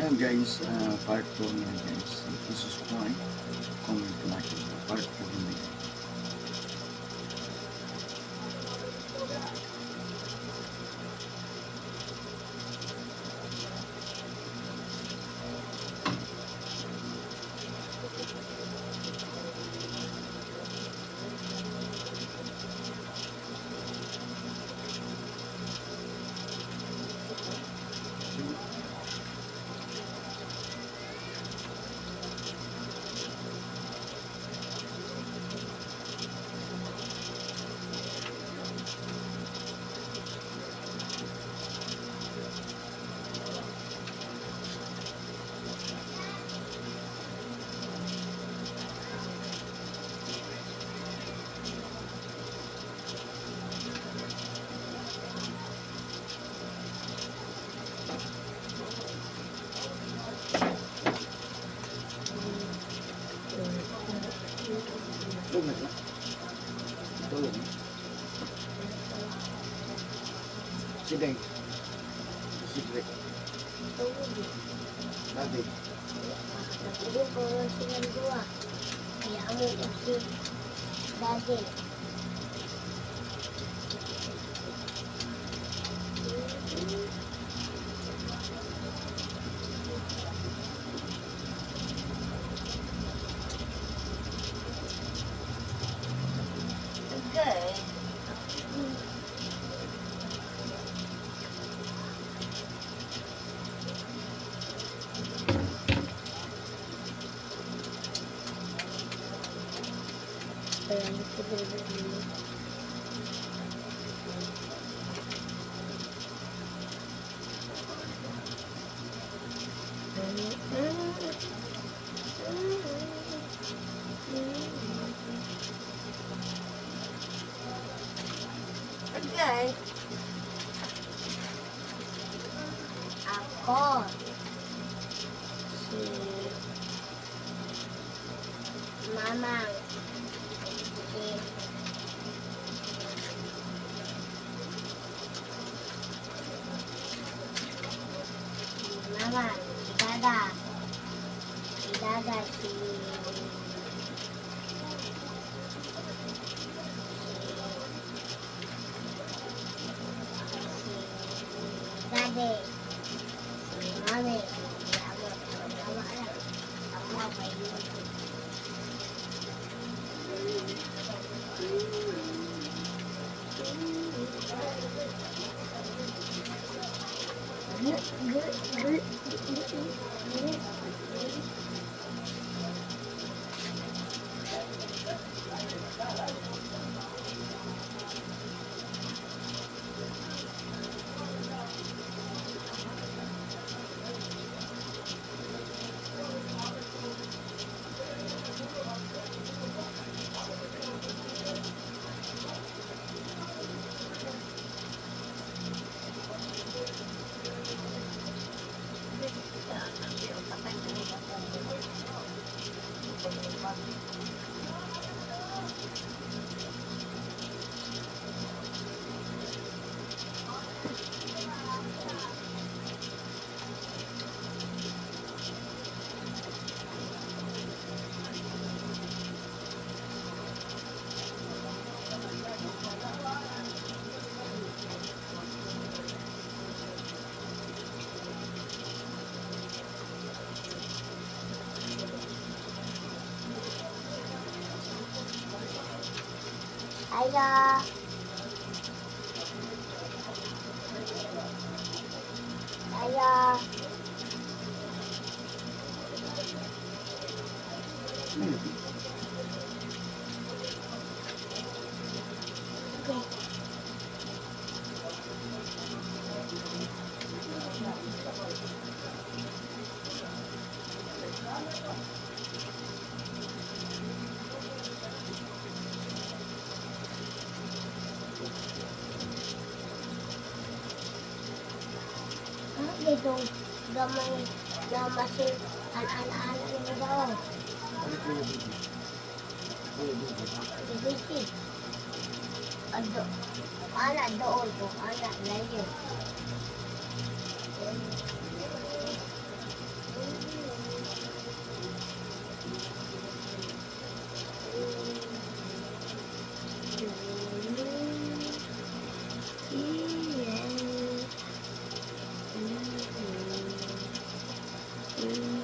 Ayan guys, part 2 na guys. This is why comment like part 2 na guys. Tulog na. Tulog na. Sideng. Sideng. Dati. Hindi ko silang dua. Kaya mo kasi dati. Okay. Ayan, ito dito. Okay. Ako. Si Mamang. Mama, si Dada. Si Dada, si Dade. Si Mami. Si Amo. Mama lang. Ako nga pa yun. Ayah. Ayah. Dito gamay na masin an-an-an mo daw. Dito. Ado. Ana doon ko, ana layo. Picture.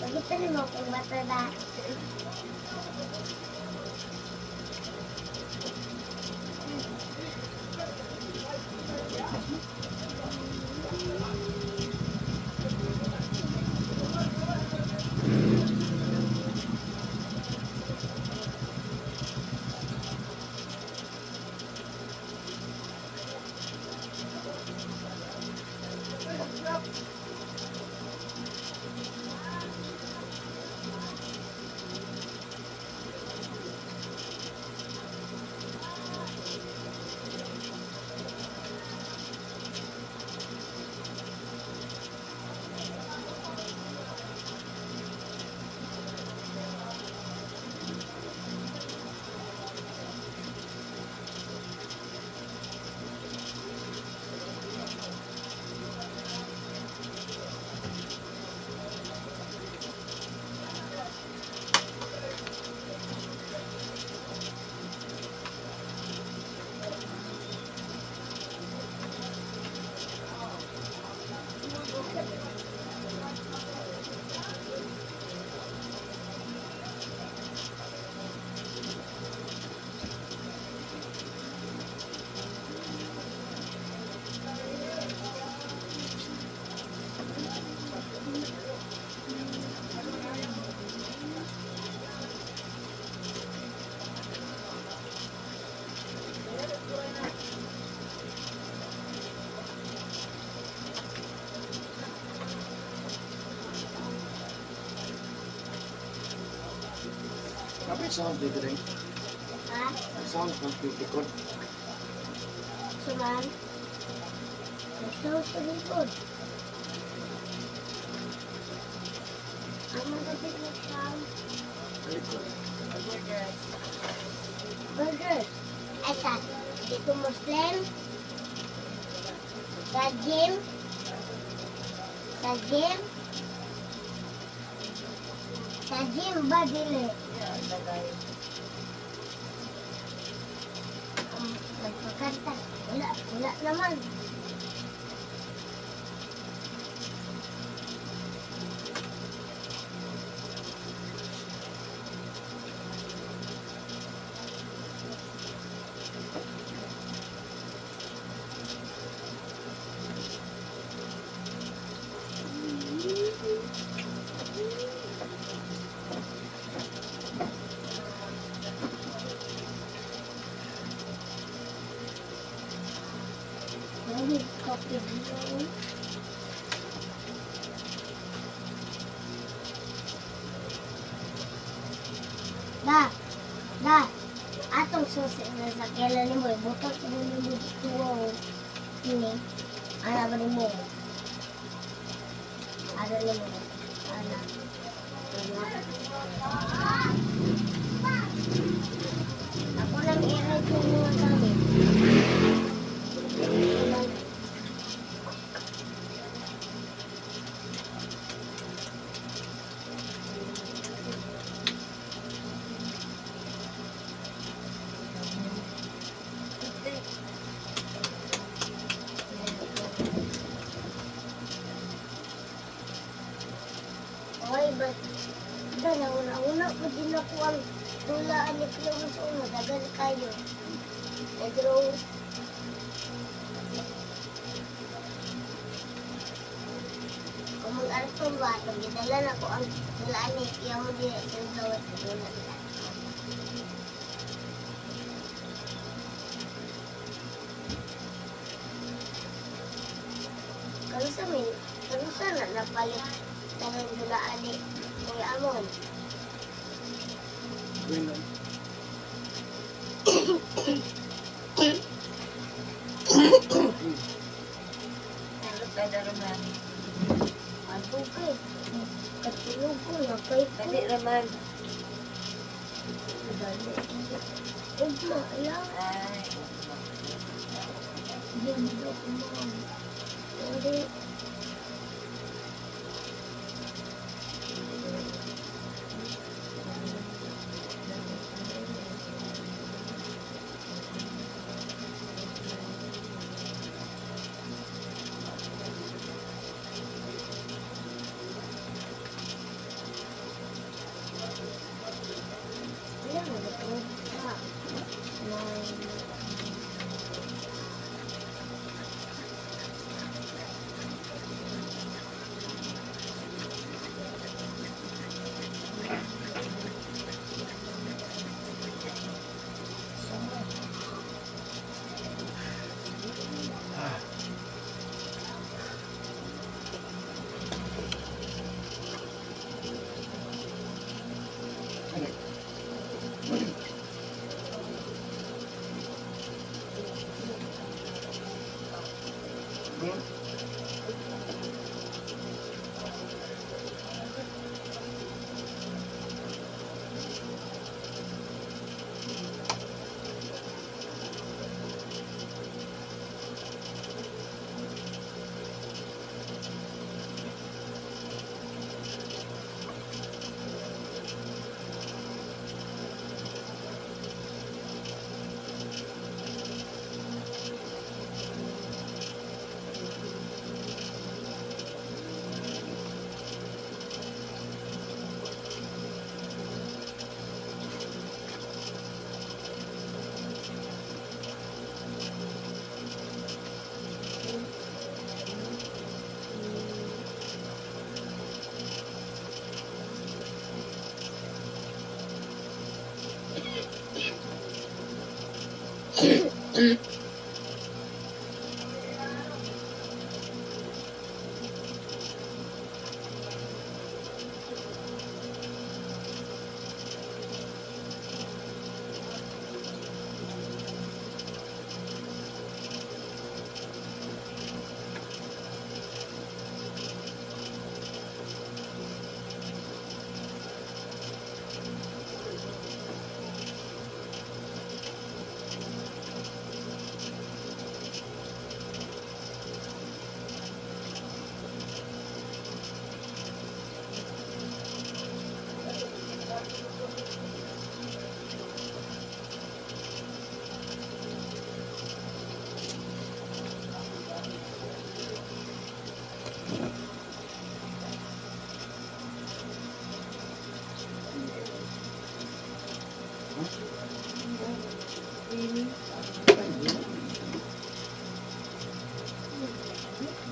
Makita rin mo kung bata na. Apa yung sound dito rin? Ha? Ang sound ng pitikod. Suman. Ito sa likod. Ang magabit na sound. Alikod. Burger. Ay, dito Muslim. Sa gym. Sa gym. Sa gym ba dili? Nagpakanta. Wala naman. Kopi dulu. Dah. Atong susi na sa kailan ni mo. Butot ko ni mo. Ini. Ana ba ni mo? Ada ni mo. Ana. Ako lang i-ride yung mga gamit. Oy, but na una ko din ako ang tulaan ni Cleo sa una. Dagal kayo. Pedro. Kung mag-artong ba, pag-idalan ako ang tulaan ni Cleo mo din sa gawat sa una. Kalusa na napalit Tanong dulaan ni Kuya Amon. Bueno. Ano tayo naman? Ano kay? Katulog ko na kay Dali naman. Dali. Ugma lang. Ay. Diyan daw kumang. Hindi. Alam mo ba ito?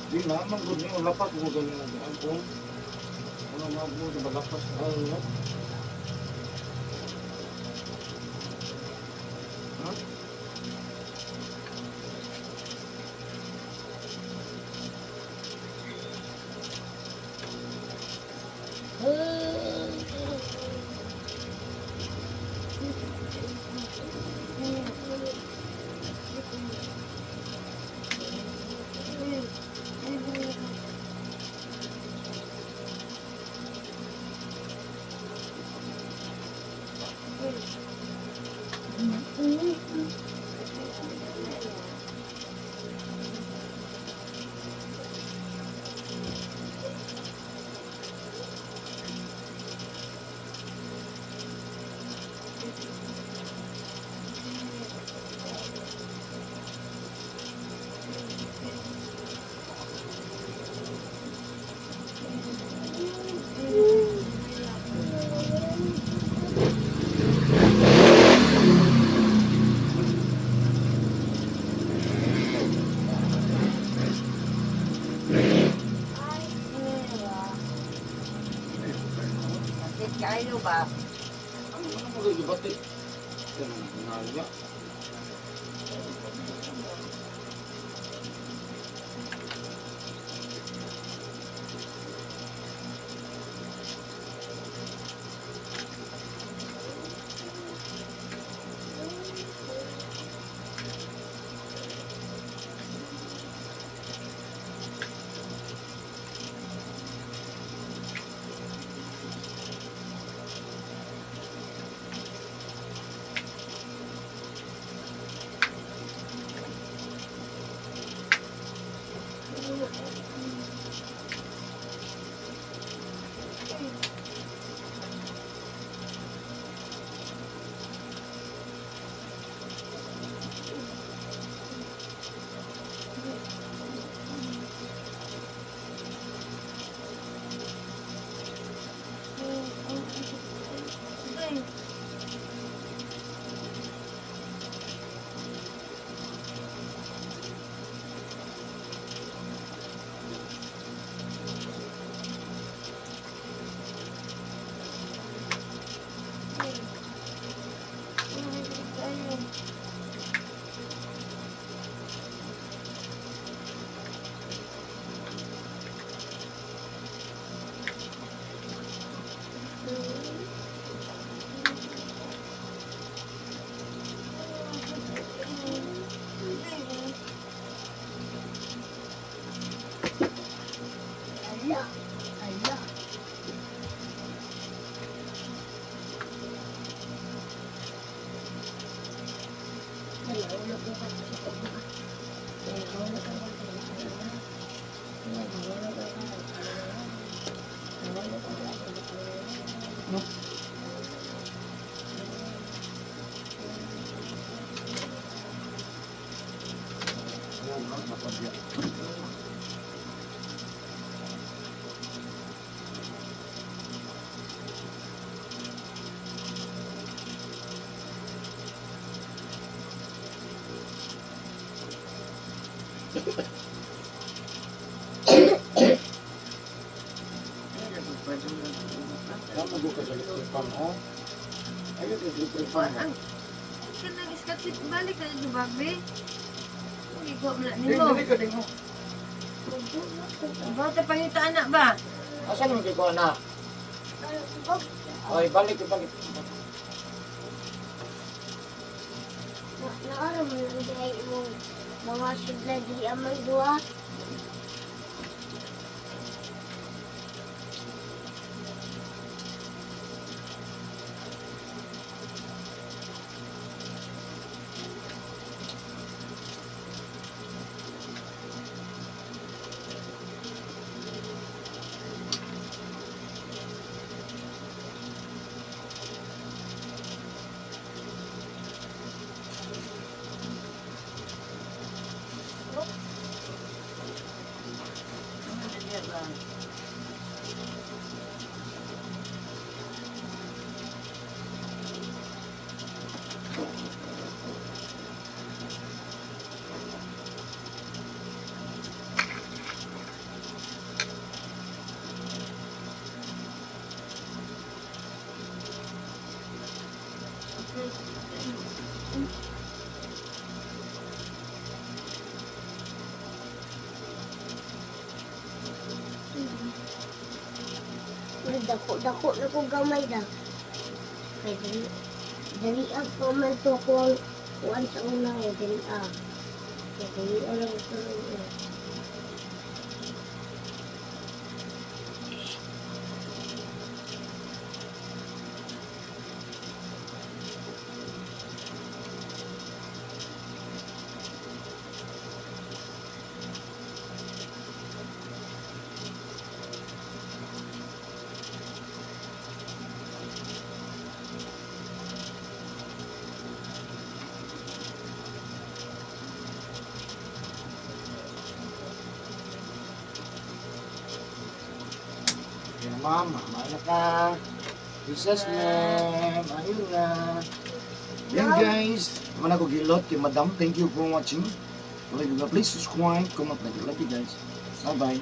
Di naman gud ni lapas mo gud ni ampun. Ano mo sa balapas ano? Ha? Kayo ba? Ano mo gud bati? Kan nalya. Kamu buka sa lipan, ha? Ayo ke lipan. Ang kanang iskat balik na sa bagbe. Igo mo na Ding, nimo. dili ka ding, ho. Bata pangita anak ba? Asan mo ko na? Oy, balik. Naara mo lang dahil mong mga sudla di amay dua. Dako na ko gamay da. Kaya dali ang komento ko ang kuwan sa una ko dali ah. Kaya dali lang ito rin. Yan, ma'am. Mana ka. Jesus, ma'am. Ayun na. Yan, guys. Naman ako gilot kay madam. Thank you for watching. Please subscribe, comment, like, love you guys. Bye-bye.